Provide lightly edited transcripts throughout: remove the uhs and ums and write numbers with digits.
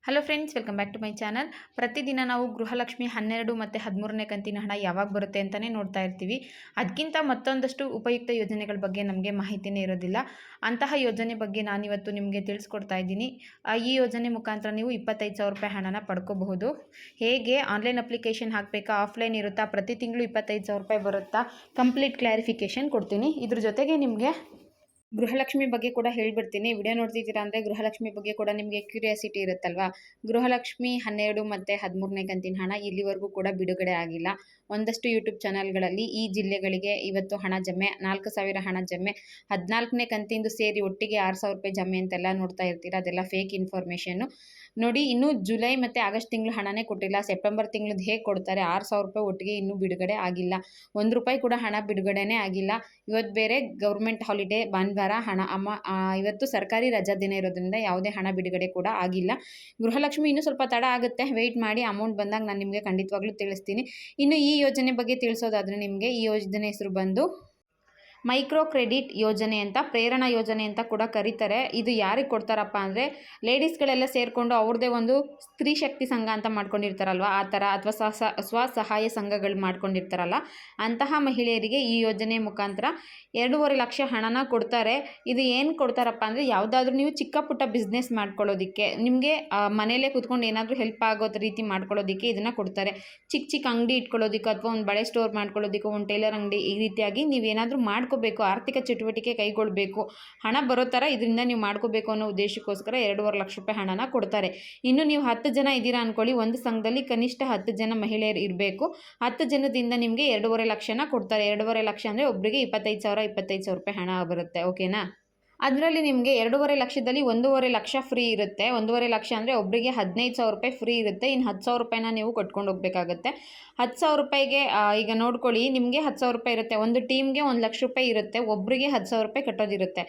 Hello friends, welcome back to my channel. ಪ್ರತಿದಿನ ನಾವು ಗೃಹಲಕ್ಷ್ಮಿ 12 ಮತ್ತು 13ನೇ ಕಂತಿನ ಹಣ ಯಾವಾಗ ಬರುತ್ತೆ ಅಂತಲೇ ನೋಡ್ತಾ ಇರ್ತೀವಿ. ಅದಕ್ಕಿಂತ ಮತ್ತೊಂದಷ್ಟು ಉಪಯುಕ್ತ ಯೋಜನೆಗಳ ಬಗ್ಗೆ ನಮಗೆ ಮಾಹಿತಿನೇ ಇರೋದಿಲ್ಲ. ಅಂತಹ ಯೋಜನೆ ಬಗ್ಗೆ ನಾನಿವತ್ತು ನಿಮಗೆ ತಿಳಿಸ್ಕೊಡ್ತಾ ಇದ್ದೀನಿ. ಈ ಯೋಜನೆ ಮುಖಾಂತರ ನೀವು 25,000 ರೂಪಾಯಿ ಹಣನ ಪಡ್ಕೋಬಹುದು. ಹೇಗೆ ಆನ್ಲೈನ್ ಅಪ್ಲಿಕೇಶನ್ ಹಾಕಬೇಕಾ, ಆಫ್ಲೈನ್ ಇರುತ್ತಾ, ಪ್ರತಿ ತಿಂಗಳು 25,000 ರೂಪಾಯಿ ಬರುತ್ತಾ, ಕಂಪ್ಲೀಟ್ ಕ್ಲಾರಿಫಿಕೇಷನ್ ಕೊಡ್ತೀನಿ. ಇದ್ರ ಜೊತೆಗೆ ನಿಮಗೆ ಗೃಹಲಕ್ಷ್ಮಿ ಬಗ್ಗೆ ಕೂಡ ಹೇಳ್ಬಿಡ್ತೀನಿ. ವಿಡಿಯೋ ನೋಡ್ತಿದ್ದೀರಾ ಅಂದರೆ ಗೃಹಲಕ್ಷ್ಮಿ ಬಗ್ಗೆ ಕೂಡ ನಿಮಗೆ ಕ್ಯೂರಿಯಾಸಿಟಿ ಇರುತ್ತಲ್ವಾ. ಗೃಹಲಕ್ಷ್ಮಿ 12 ಮತ್ತು 13ನೇ ಕಂತಿನ ಹಣ ಇಲ್ಲಿವರೆಗೂ ಕೂಡ ಬಿಡುಗಡೆ ಆಗಿಲ್ಲ. ಒಂದಷ್ಟು ಯೂಟ್ಯೂಬ್ ಚಾನಲ್ಗಳಲ್ಲಿ ಈ ಜಿಲ್ಲೆಗಳಿಗೆ ಇವತ್ತು ಹಣ ಜಮೆ, 4,000 ಹಣ ಜಮೆ, 14ನೇ ಕಂತಿಂದು ಸೇರಿ ಒಟ್ಟಿಗೆ 6,000 ರೂಪಾಯಿ ಜಮೆ ಅಂತೆಲ್ಲ ನೋಡ್ತಾ ಇರ್ತೀರಾ. ಅದೆಲ್ಲ ಫೇಕ್ ಇನ್ಫಾರ್ಮೇಷನ್ನು. ನೋಡಿ, ಇನ್ನೂ ಜುಲೈ ಮತ್ತು ಆಗಸ್ಟ್ ತಿಂಗಳು ಹಣನೇ ಕೊಟ್ಟಿಲ್ಲ. ಸೆಪ್ಟೆಂಬರ್ ತಿಂಗಳದ್ದು ಹೇಗೆ ಕೊಡ್ತಾರೆ? 6,000 ರೂಪಾಯಿ ಒಟ್ಟಿಗೆ ಇನ್ನೂ ಬಿಡುಗಡೆ ಆಗಿಲ್ಲ. 1 ರೂಪಾಯಿ ಕೂಡ ಹಣ ಬಿಡುಗಡೆನೇ ಆಗಿಲ್ಲ. ಇವತ್ತು ಬೇರೆ ಗೌರ್ಮೆಂಟ್ ಹಾಲಿಡೇ, ಭಾನುವಾರ ಇವತ್ತು ಸರ್ಕಾರಿ ರಜಾ ದಿನ ಇರೋದ್ರಿಂದ ಯಾವುದೇ ಹಣ ಬಿಡುಗಡೆ ಕೂಡ ಆಗಿಲ್ಲ. ಗೃಹಲಕ್ಷ್ಮಿ ಇನ್ನೂ ಸ್ವಲ್ಪ ತಡ ಆಗುತ್ತೆ, ವೆಯ್ಟ್ ಮಾಡಿ. ಅಮೌಂಟ್ ಬಂದಾಗ ನಾನು ನಿಮಗೆ ಖಂಡಿತವಾಗ್ಲೂ ತಿಳಿಸ್ತೀನಿ. ಇನ್ನು ಈ ಯೋಜನೆ ಬಗ್ಗೆ ತಿಳಿಸೋದಾದರೆ ನಿಮಗೆ ಈ ಯೋಜನೆ ಹೆಸರು ಬಂದು ಮೈಕ್ರೋ ಕ್ರೆಡಿಟ್ ಯೋಜನೆ ಅಂತ, ಪ್ರೇರಣಾ ಯೋಜನೆ ಅಂತ ಕೂಡ ಕರೀತಾರೆ. ಇದು ಯಾರಿಗೆ ಕೊಡ್ತಾರಪ್ಪ ಅಂದರೆ ಲೇಡೀಸ್ಗಳೆಲ್ಲ ಸೇರಿಕೊಂಡು ಅವ್ರದ್ದೇ ಒಂದು ಸ್ತ್ರೀ ಶಕ್ತಿ ಸಂಘ ಅಂತ ಮಾಡ್ಕೊಂಡಿರ್ತಾರಲ್ವ, ಆ ಥರ, ಅಥವಾ ಸ್ವಸಹಾಯ ಸಂಘಗಳು ಮಾಡ್ಕೊಂಡಿರ್ತಾರಲ್ಲ, ಅಂತಹ ಮಹಿಳೆಯರಿಗೆ ಈ ಯೋಜನೆ ಮುಖಾಂತರ 2.5 ಲಕ್ಷ ಹಣನ ಕೊಡ್ತಾರೆ. ಇದು ಏನು ಕೊಡ್ತಾರಪ್ಪ ಅಂದರೆ, ಯಾವುದಾದ್ರೂ ನೀವು ಚಿಕ್ಕ ಪುಟ್ಟ ಬಿಸ್ನೆಸ್ ಮಾಡ್ಕೊಳ್ಳೋದಕ್ಕೆ, ನಿಮಗೆ ಮನೆಯಲ್ಲೇ ಕೂತ್ಕೊಂಡು ಏನಾದರೂ ಹೆಲ್ಪ್ ಆಗೋದು ರೀತಿ ಮಾಡ್ಕೊಳ್ಳೋದಕ್ಕೆ ಇದನ್ನು ಕೊಡ್ತಾರೆ. ಚಿಕ್ಕ ಚಿಕ್ಕ ಅಂಗಡಿ ಇಟ್ಕೊಳ್ಳೋದಕ್ಕೆ, ಅಥವಾ ಒಂದು ಬಳೆ ಸ್ಟೋರ್ ಮಾಡ್ಕೊಳ್ಳೋದಕ್ಕೆ, ಒಂದು ಟೈಲರ್ ಅಂಗಡಿ, ಈ ರೀತಿಯಾಗಿ ನೀವೇನಾದರೂ ಮಾಡ್ಕೋಬೇಕು, ಆರ್ಥಿಕ ಚಟುವಟಿಕೆ ಕೈಗೊಳ್ಳಬೇಕು, ಹಣ ಬರೋ ಥರ ಇದರಿಂದ ನೀವು ಮಾಡ್ಕೋಬೇಕು ಅನ್ನೋ ಉದ್ದೇಶಕ್ಕೋಸ್ಕರ 2.5 ಲಕ್ಷ ರೂಪಾಯಿ ಹಣನ ಕೊಡ್ತಾರೆ. ಇನ್ನು ನೀವು 10 ಜನ ಇದ್ದೀರಾ ಅಂದ್ಕೊಳ್ಳಿ, ಒಂದು ಸಂಘದಲ್ಲಿ ಕನಿಷ್ಠ 10 ಜನ ಮಹಿಳೆಯರು ಇರಬೇಕು. 10 ಜನದಿಂದ ನಿಮಗೆ 2.5 ಲಕ್ಷನ ಕೊಡ್ತಾರೆ. 2.5 ಲಕ್ಷ ಅಂದರೆ ಒಬ್ಬರಿಗೆ 25,000 ರೂಪಾಯಿ ಹಣ ಬರುತ್ತೆ. ಓಕೆನಾ? ಅದರಲ್ಲಿ ನಿಮಗೆ 2.5 ಲಕ್ಷದಲ್ಲಿ 1.5 ಲಕ್ಷ ಫ್ರೀ ಇರುತ್ತೆ. 1.5 ಲಕ್ಷ ಅಂದರೆ ಒಬ್ಬರಿಗೆ 15,000 ರೂಪಾಯಿ ಫ್ರೀ ಇರುತ್ತೆ. ಇನ್ನು 10,000 ರೂಪಾಯಿನ ನೀವು ಕಟ್ಕೊಂಡು ಹೋಗಬೇಕಾಗತ್ತೆ. 10,000 ರೂಪಾಯಿಗೆ ಈಗ ನೋಡ್ಕೊಳ್ಳಿ, ನಿಮಗೆ 10,000 ರೂಪಾಯಿ ಇರುತ್ತೆ. ಒಂದು ಟೀಮ್ಗೆ 1 ಲಕ್ಷ ರೂಪಾಯಿ ಇರುತ್ತೆ. ಒಬ್ಬರಿಗೆ 10,000 ರೂಪಾಯಿ ಕಟ್ಟೋದಿರುತ್ತೆ.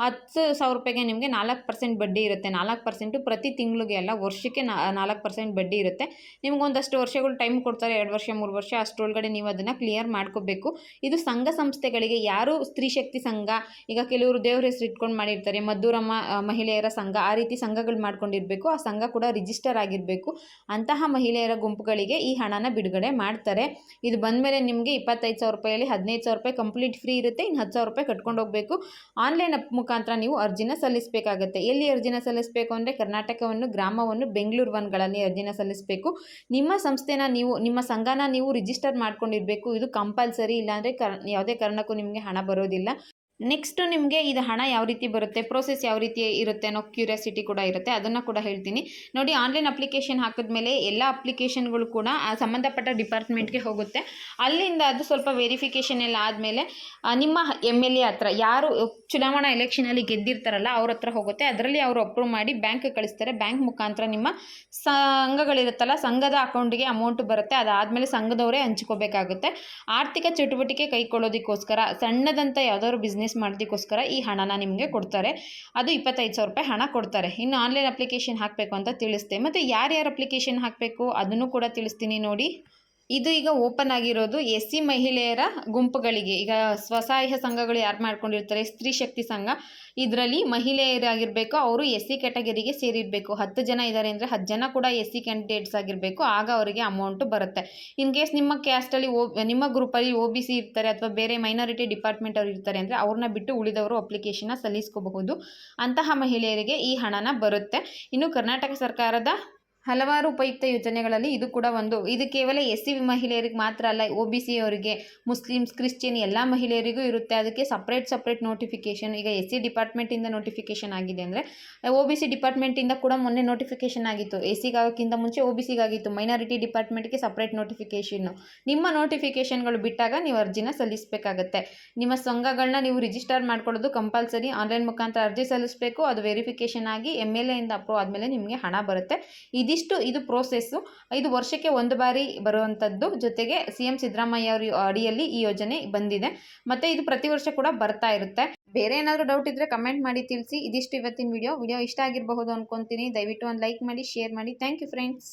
10,000 ರೂಪಾಯಿಗೆ ನಿಮಗೆ 4% ಬಡ್ಡಿ ಇರುತ್ತೆ. 4% ಪ್ರತಿ ತಿಂಗಳಿಗೆ ಅಲ್ಲ, ವರ್ಷಕ್ಕೆ 4% ಬಡ್ಡಿ ಇರುತ್ತೆ. ನಿಮಗೊಂದಷ್ಟು ವರ್ಷಗಳು ಟೈಮ್ ಕೊಡ್ತಾರೆ, 2 ವರ್ಷ 3 ವರ್ಷ. ಅಷ್ಟರೊಳಗಡೆ ನೀವು ಅದನ್ನು ಕ್ಲಿಯರ್ ಮಾಡ್ಕೋಬೇಕು. ಇದು ಸಂಘ ಸಂಸ್ಥೆಗಳಿಗೆ, ಯಾರು ಸ್ತ್ರೀ ಶಕ್ತಿ ಸಂಘ, ಈಗ ಕೆಲವರು ದೇವ್ರ ಹೆಸರು ಇಟ್ಕೊಂಡು ಮಾಡಿರ್ತಾರೆ, ಮದ್ದೂರಮ್ಮ ಮಹಿಳೆಯರ ಸಂಘ, ಆ ರೀತಿ ಸಂಘಗಳು ಮಾಡ್ಕೊಂಡಿರಬೇಕು. ಆ ಸಂಘ ಕೂಡ ರಿಜಿಸ್ಟರ್ ಆಗಿರಬೇಕು. ಅಂತಹ ಮಹಿಳೆಯರ ಗುಂಪುಗಳಿಗೆ ಈ ಹಣನ ಬಿಡುಗಡೆ ಮಾಡ್ತಾರೆ. ಇದು ಬಂದಮೇಲೆ ನಿಮಗೆ 25,000 ರೂಪಾಯಲ್ಲಿ 15,000 ರೂಪಾಯಿ ಕಂಪ್ಲೀಟ್ ಫ್ರೀ ಇರುತ್ತೆ. ಇನ್ನು 10,000 ರೂಪಾಯಿ ಕಟ್ಕೊಂಡು ಹೋಗಬೇಕು. ಆನ್ಲೈನ್ ಮುಖಾಂತರ ನೀವು ಅರ್ಜಿನ ಸಲ್ಲಿಸಬೇಕಾಗತ್ತೆ. ಎಲ್ಲಿ ಅರ್ಜಿನ ಸಲ್ಲಿಸಬೇಕು ಅಂದರೆ ಕರ್ನಾಟಕವನ್ನು, ಗ್ರಾಮವನ್ನು, ಬೆಂಗಳೂರು ಒನ್ಗಳಲ್ಲಿ ಅರ್ಜಿನ ಸಲ್ಲಿಸಬೇಕು. ನಿಮ್ಮ ಸಂಸ್ಥೆನ ನೀವು, ನಿಮ್ಮ ಸಂಘನ ನೀವು ರಿಜಿಸ್ಟರ್ ಮಾಡ್ಕೊಂಡಿರಬೇಕು. ಇದು ಕಂಪಲ್ಸರಿ, ಇಲ್ಲಾಂದರೆ ಯಾವುದೇ ಕಾರಣಕ್ಕೂ ನಿಮಗೆ ಹಣ ಬರೋದಿಲ್ಲ. ನೆಕ್ಸ್ಟು ನಿಮಗೆ ಇದು ಹಣ ಯಾವ ರೀತಿ ಬರುತ್ತೆ, ಪ್ರೋಸೆಸ್ ಯಾವ ರೀತಿ ಇರುತ್ತೆ ಅನ್ನೋ ಕ್ಯೂರಿಯಾಸಿಟಿ ಕೂಡ ಇರುತ್ತೆ. ಅದನ್ನು ಕೂಡ ಹೇಳ್ತೀನಿ. ನೋಡಿ, ಆನ್ಲೈನ್ ಅಪ್ಲಿಕೇಶನ್ ಹಾಕಿದ್ಮೇಲೆ ಎಲ್ಲ ಅಪ್ಲಿಕೇಶನ್ಗಳು ಕೂಡ ಸಂಬಂಧಪಟ್ಟ ಡಿಪಾರ್ಟ್ಮೆಂಟ್ಗೆ ಹೋಗುತ್ತೆ. ಅಲ್ಲಿಂದ ಅದು ಸ್ವಲ್ಪ ವೆರಿಫಿಕೇಷನ್ ಎಲ್ಲ ಆದಮೇಲೆ ನಿಮ್ಮ MLA ಹತ್ರ, ಯಾರು ಚುನಾವಣಾ ಎಲೆಕ್ಷನಲ್ಲಿ ಗೆದ್ದಿರ್ತಾರಲ್ಲ ಅವ್ರ ಹತ್ರ ಹೋಗುತ್ತೆ. ಅದರಲ್ಲಿ ಅವರು ಅಪ್ರೂವ್ ಮಾಡಿ ಬ್ಯಾಂಕ್ಗೆ ಕಳಿಸ್ತಾರೆ. ಬ್ಯಾಂಕ್ ಮುಖಾಂತರ ನಿಮ್ಮ ಸಂಘಗಳಿರುತ್ತಲ್ಲ, ಸಂಘದ ಅಕೌಂಟಿಗೆ ಅಮೌಂಟ್ ಬರುತ್ತೆ. ಅದಾದಮೇಲೆ ಸಂಘದವರೇ ಹಂಚ್ಕೋಬೇಕಾಗುತ್ತೆ. ಆರ್ಥಿಕ ಚಟುವಟಿಕೆ ಕೈಗೊಳ್ಳೋದಕ್ಕೋಸ್ಕರ, ಸಣ್ಣದಂತ ಯಾವುದಾದ್ರು ಬಿಸ್ನೆಸ್ ಮಾಡೋದಕ್ಕೋಸ್ಕರ ಈ ಹಣನ ನಿಮಗೆ ಕೊಡ್ತಾರೆ. ಅದು 25,000 ರೂಪಾಯಿ ಹಣ ಕೊಡ್ತಾರೆ. ಇನ್ನು ಆನ್ಲೈನ್ ಅಪ್ಲಿಕೇಶನ್ ಹಾಕಬೇಕು ಅಂತ ತಿಳಿಸ್ತೆ. ಮತ್ತು ಯಾರ್ಯಾರು ಅಪ್ಲಿಕೇಶನ್ ಹಾಕಬೇಕು ಅದನ್ನು ಕೂಡ ತಿಳಿಸ್ತೀನಿ. ನೋಡಿ, ಇದು ಈಗ ಓಪನ್ ಆಗಿರೋದು SC ಮಹಿಳೆಯರ ಗುಂಪುಗಳಿಗೆ. ಈಗ ಸ್ವಸಹಾಯ ಸಂಘಗಳು ಯಾರು ಮಾಡ್ಕೊಂಡಿರ್ತಾರೆ, ಸ್ತ್ರೀ ಶಕ್ತಿ ಸಂಘ, ಇದರಲ್ಲಿ ಮಹಿಳೆಯರಾಗಿರಬೇಕು. ಅವರು SC ಕ್ಯಾಟಗರಿಗೆ ಸೇರಿರಬೇಕು. 10 ಜನ ಇದ್ದಾರೆ ಅಂದರೆ 10 ಜನ ಕೂಡ SC ಕ್ಯಾಂಡಿಡೇಟ್ಸ್ ಆಗಿರಬೇಕು. ಆಗ ಅವರಿಗೆ ಅಮೌಂಟು ಬರುತ್ತೆ. ಇನ್ ಕೇಸ್ ನಿಮ್ಮ ಕ್ಯಾಸ್ಟಲ್ಲಿ ನಿಮ್ಮ ಗ್ರೂಪಲ್ಲಿ OBC ಇರ್ತಾರೆ, ಅಥವಾ ಬೇರೆ ಮೈನಾರಿಟಿ ಡಿಪಾರ್ಟ್ಮೆಂಟ್ ಅವ್ರು ಇರ್ತಾರೆ ಅಂದರೆ ಅವ್ರನ್ನ ಬಿಟ್ಟು ಉಳಿದವರು ಅಪ್ಲಿಕೇಶನ್ನ ಸಲ್ಲಿಸ್ಕೋಬಹುದು. ಅಂತಹ ಮಹಿಳೆಯರಿಗೆ ಈ ಹಣನ ಬರುತ್ತೆ. ಇನ್ನು ಕರ್ನಾಟಕ ಸರ್ಕಾರದ ಹಲವಾರು ಉಪಯುಕ್ತ ಯೋಜನೆಗಳಲ್ಲಿ ಇದು ಕೂಡ ಒಂದು. ಇದು ಕೇವಲ SC ಮಹಿಳೆಯರಿಗೆ ಮಾತ್ರ ಅಲ್ಲ, OBC ಅವರಿಗೆ, ಮುಸ್ಲಿಮ್ಸ್, ಕ್ರಿಶ್ಚಿಯನ್ ಎಲ್ಲ ಮಹಿಳೆಯರಿಗೂ ಇರುತ್ತೆ. ಅದಕ್ಕೆ ಸಪ್ರೇಟ್ ನೋಟಿಫಿಕೇಷನ್. ಈಗ SC ಡಿಪಾರ್ಟ್ಮೆಂಟಿಂದ ನೋಟಿಫಿಕೇಷನ್ ಆಗಿದೆ ಅಂದರೆ OBC ಡಿಪಾರ್ಟ್ಮೆಂಟಿಂದ ಕೂಡ ಮೊನ್ನೆ ನೋಟಿಫಿಕೇಷನ್ ಆಗಿತ್ತು. SCಗಾಗೋಕ್ಕಿಂತ ಮುಂಚೆ OBCಗಾಗಿತ್ತು. ಮೈನಾರಿಟಿ ಡಿಪಾರ್ಟ್ಮೆಂಟ್ಗೆ ಸಪ್ರೇಟ್ ನೋಟಿಫಿಕೇಷನ್ನು. ನಿಮ್ಮ ನೋಟಿಫಿಕೇಷನ್ಗಳು ಬಿಟ್ಟಾಗ ನೀವು ಅರ್ಜಿನ ಸಲ್ಲಿಸಬೇಕಾಗತ್ತೆ. ನಿಮ್ಮ ಸಂಘಗಳನ್ನ ನೀವು ರಿಜಿಸ್ಟರ್ ಮಾಡ್ಕೊಳ್ಳೋದು ಕಂಪಲ್ಸರಿ. ಆನ್ಲೈನ್ ಮುಖಾಂತರ ಅರ್ಜಿ ಸಲ್ಲಿಸಬೇಕು. ಅದು ವೆರಿಫಿಕೇಷನ್ ಆಗಿ MLA ಇಂದ ಅಪ್ರೂವ್ ಆದಮೇಲೆ ನಿಮಗೆ ಹಣ ಬರುತ್ತೆ. ಇದು ಪ್ರೋಸೆಸ್ಸು. ಇದು ವರ್ಷಕ್ಕೆ ಒಂದು ಬಾರಿ ಬರುವಂಥದ್ದು. ಜೊತೆಗೆ CM ಸಿದ್ದರಾಮಯ್ಯ ಅವರ ಅಡಿಯಲ್ಲಿ ಈ ಯೋಜನೆ ಬಂದಿದೆ. ಮತ್ತು ಇದು ಪ್ರತಿ ವರ್ಷ ಕೂಡ ಬರ್ತಾ ಇರುತ್ತೆ. ಬೇರೆ ಏನಾದರೂ ಡೌಟ್ ಇದ್ದರೆ ಕಮೆಂಟ್ ಮಾಡಿ ತಿಳಿಸಿ. ಇದಿಷ್ಟು ಇವತ್ತಿನ ವಿಡಿಯೋ ಇಷ್ಟ ಆಗಿರಬಹುದು ಅಂದ್ಕೊತೀನಿ. ದಯವಿಟ್ಟು ಒಂದು ಲೈಕ್ ಮಾಡಿ, ಶೇರ್ ಮಾಡಿ. Thank you friends.